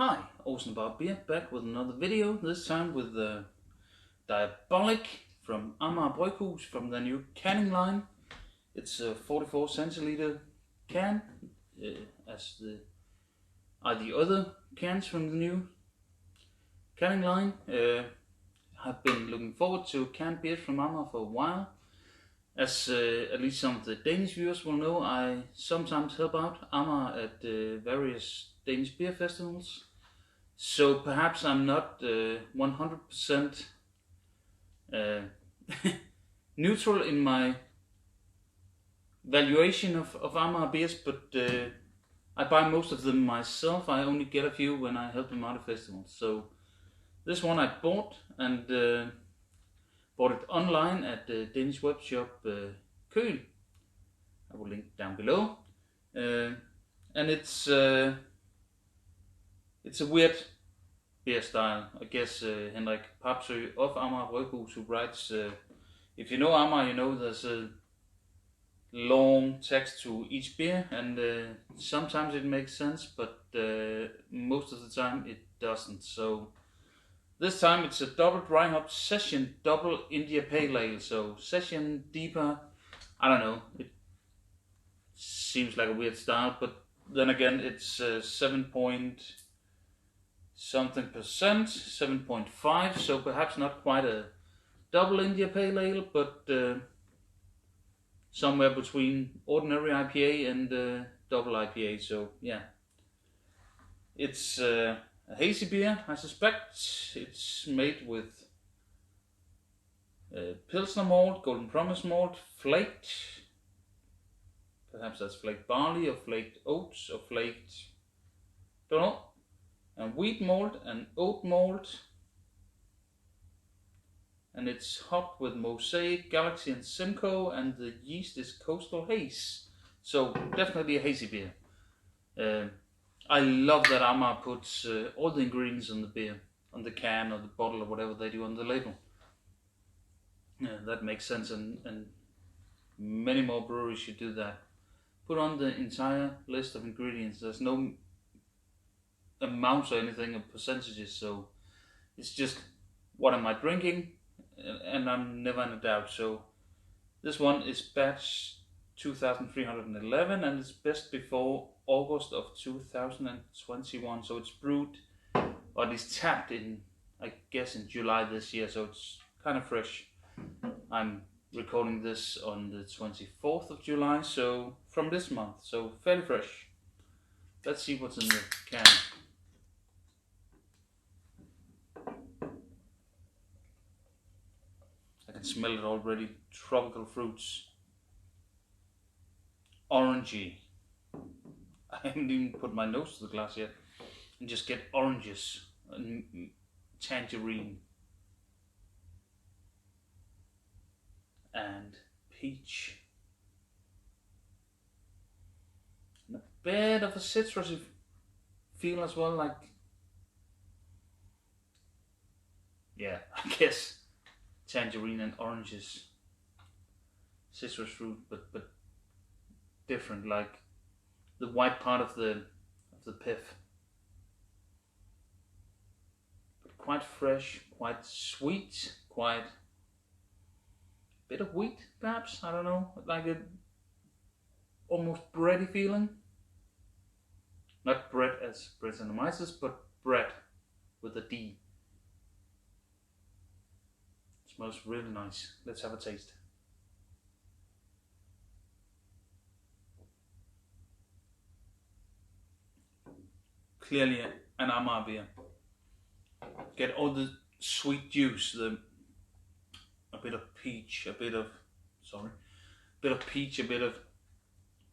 Hi, Ousen about beer, back with another video, this time with the Diabolic from Amager Bryghus from the new canning line. It's a 44 centiliter can, as are the other cans from the new canning line. I've been looking forward to canned beers from Amager for a while. As at least some of the Danish viewers will know, I sometimes help out Amager at various Danish beer festivals. So perhaps I'm not 100% neutral in my valuation of Amager beers, but I buy most of them myself. I only get a few when I help them out at festivals. So this one I bought, and bought it online at the Danish web shop Køl. I will link down below. And it's a weird beer style. I guess Henrik Papsø of Amager Bryghus, who writes, if you know Amager, you know there's a long text to each beer, and sometimes it makes sense, but most of the time it doesn't. So this time it's a double dry hop session double India Pale Ale. So session deeper, I don't know, it seems like a weird style, but then again it's 7 point something percent, 7.5, so perhaps not quite a double India Pale Ale, but somewhere between ordinary IPA and double IPA. So yeah, it's a hazy beer, I suspect. It's made with Pilsner malt, Golden Promise malt, flaked. Perhaps that's flaked barley or flaked oats or flaked, don't know. And wheat malt and oat malt. And it's hopped with Mosaic, Galaxy and Simcoe, and the yeast is Coastal Haze. So definitely a hazy beer. I love that Amager puts all the ingredients on the beer, on the can or the bottle or whatever they do on the label. Yeah, that makes sense, and many more breweries should do that. Put on the entire list of ingredients. There's no amounts or anything of percentages, so it's just what am I drinking, and I'm never in a doubt. So this one is batch 2311, and it's best before August of 2021. So it's brewed, or at least tapped in, I guess, in July this year. So it's kind of fresh. I'm recording this on the 24th of July, so from this month. So fairly fresh. Let's see what's in the can. I can smell it already. Tropical fruits. Orangey. I haven't even put my nose to the glass yet. And just get oranges and tangerine and peach. And a bit of a citrusy feel as well, like, yeah, I guess tangerine and oranges, citrus fruit, but different, like the white part of the pith. But quite fresh, quite sweet, quite bit of wheat, perhaps, I don't know, like a almost bready feeling. Not bread as Brettanomyces, but bread with a D. Smells really nice. Let's have a taste. Clearly an Amager beer. Get all the sweet juice, a bit of peach, a bit of peach, a bit of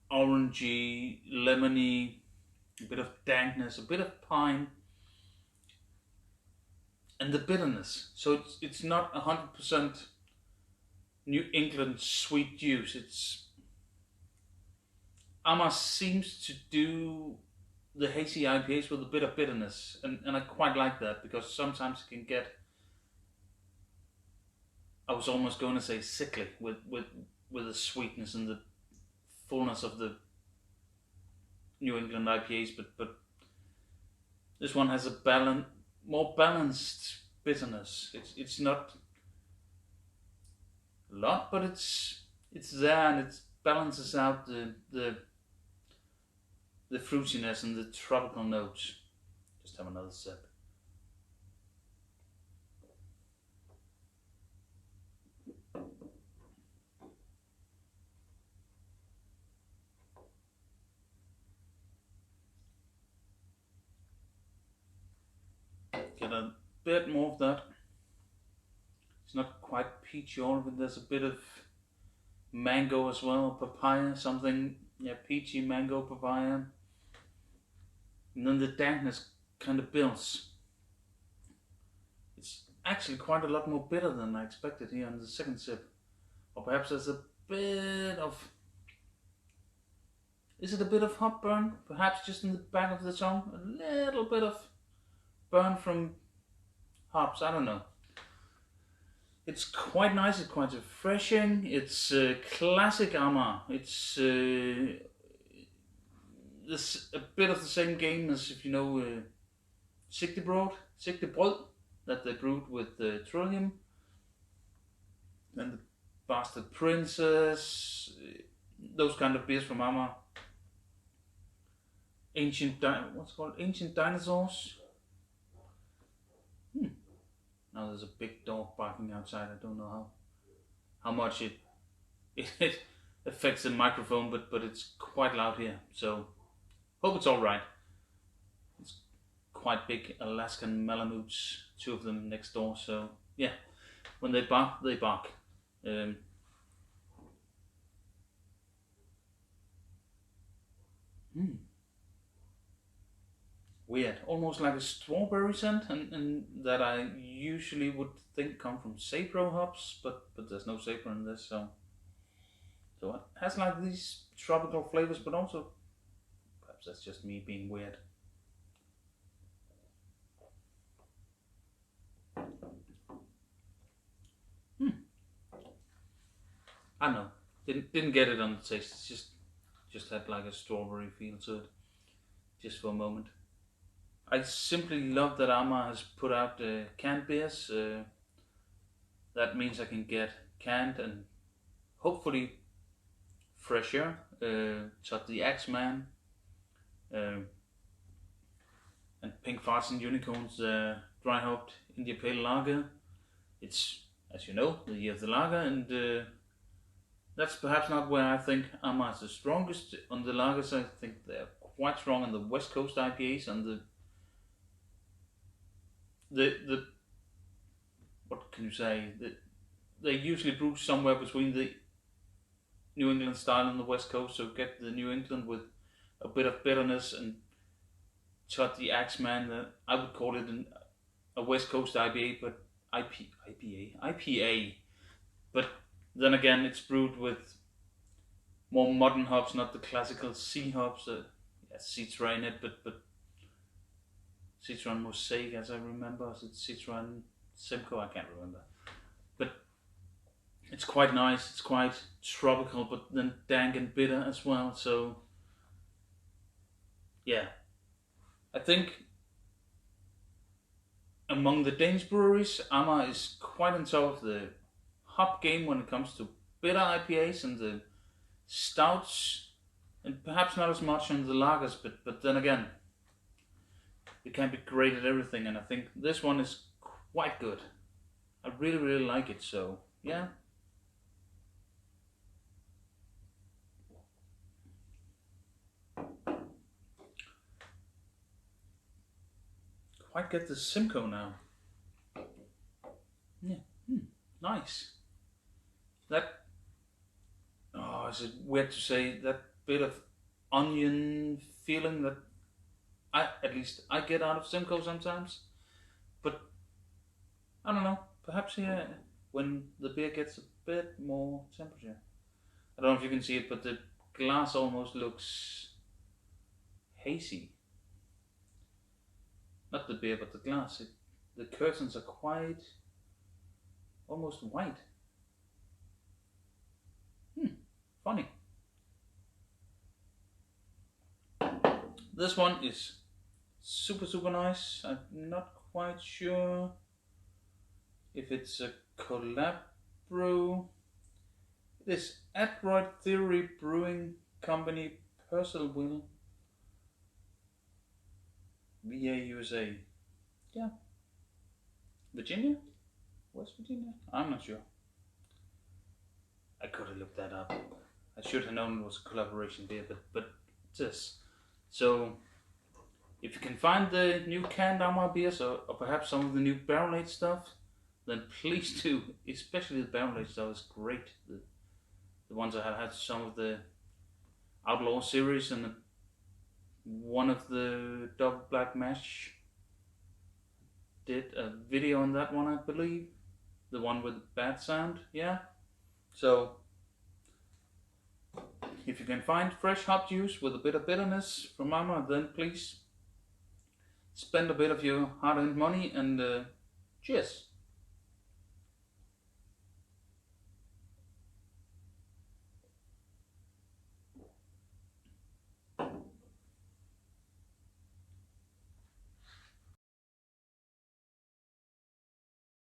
orangey, lemony, a bit of dankness, a bit of pine, and the bitterness. So it's not 100% New England sweet juice. It's Amager seems to do the hazy IPAs with a bit of bitterness, and I quite like that, because sometimes it can get, I was almost going to say sickly with the sweetness and the fullness of the New England IPAs, but This one has a more balanced bitterness. It's not a lot, but it's there, and it balances out the fruitiness and the tropical notes. Just have another sip. Get a bit more of that. It's not quite peachy all of it. There's a bit of mango as well, papaya, something, yeah, peachy mango, papaya. And then the dankness kind of builds. It's actually quite a lot more bitter than I expected here on the second sip. Or perhaps there's a bit of... Is it a bit of hop burn? Perhaps just in the back of the tongue? A little bit of burn from hops, I don't know. It's quite nice, it's quite refreshing. It's classic Amager. It's this a bit of the same game as, if you know, Sigtebrod, that they brewed with Trillium. And the Bastard Princess, those kind of beers from Amager. What's it called? Ancient Dinosaurs. Now there's a big dog barking outside. I don't know how much it affects the microphone, but it's quite loud here. So hope it's all right. It's quite big Alaskan Malamutes, two of them next door. So yeah, when they bark, they bark. Weird, almost like a strawberry scent, and that I usually would think come from Sapro hops, but there's no Sapro in this, so it has like these tropical flavors, but also perhaps that's just me being weird. I don't know, didn't get it on the taste. It's just had like a strawberry feel to it, just for a moment. I simply love that Amager has put out canned beers. That means I can get canned and hopefully fresher. Todd the Axeman and Pink Farts and Unicorns dry hopped India Pale Lager. It's, as you know, the year of the lager, and that's perhaps not where I think Amager is the strongest on the lagers. I think they're quite strong on the West Coast IPAs and the what can you say? They usually brew somewhere between the New England style and the West Coast, so get the New England with a bit of bitterness, and Todd the Axeman, I would call it a West Coast IPA, but IPA. But then again, it's brewed with more modern hops, not the classical C hops. Citra in it, but Citron Mosaic, as I remember. Is it Citron Simcoe? I can't remember. But it's quite nice. It's quite tropical, but then dank and bitter as well. So yeah, I think among the Danish breweries, Amager is quite on top of the hop game when it comes to bitter IPAs and the stouts, and perhaps not as much on the lagers. But then again, you can't be great at everything, and I think this one is quite good. I really like it, so yeah. Quite get the Simcoe now. Yeah, nice. That, oh, is it weird to say, that bit of onion feeling that at least I get out of Simcoe sometimes, but I don't know, perhaps yeah, when the beer gets a bit more temperature. I don't know if you can see it, but the glass almost looks hazy. Not the beer, but the glass. The curtains are quite almost white. Funny. This one is super nice. I'm not quite sure if it's a collab brew. It is Adroit Theory Brewing Company, Purcellville, VA, USA. Yeah, Virginia? West Virginia? I'm not sure. I could have looked that up. I should have known it was a collaboration beer, but it is. So, if you can find the new canned Amager beers or perhaps some of the new barrel aged stuff, then please do. Especially the barrel aged stuff is great. The ones I have had some of the Outlaw series and one of the Double Black Mash did a video on that one, I believe. The one with the bad sound, yeah. So, if you can find fresh hop juice with a bit of bitterness from Amager, then please spend a bit of your hard-earned money and cheers.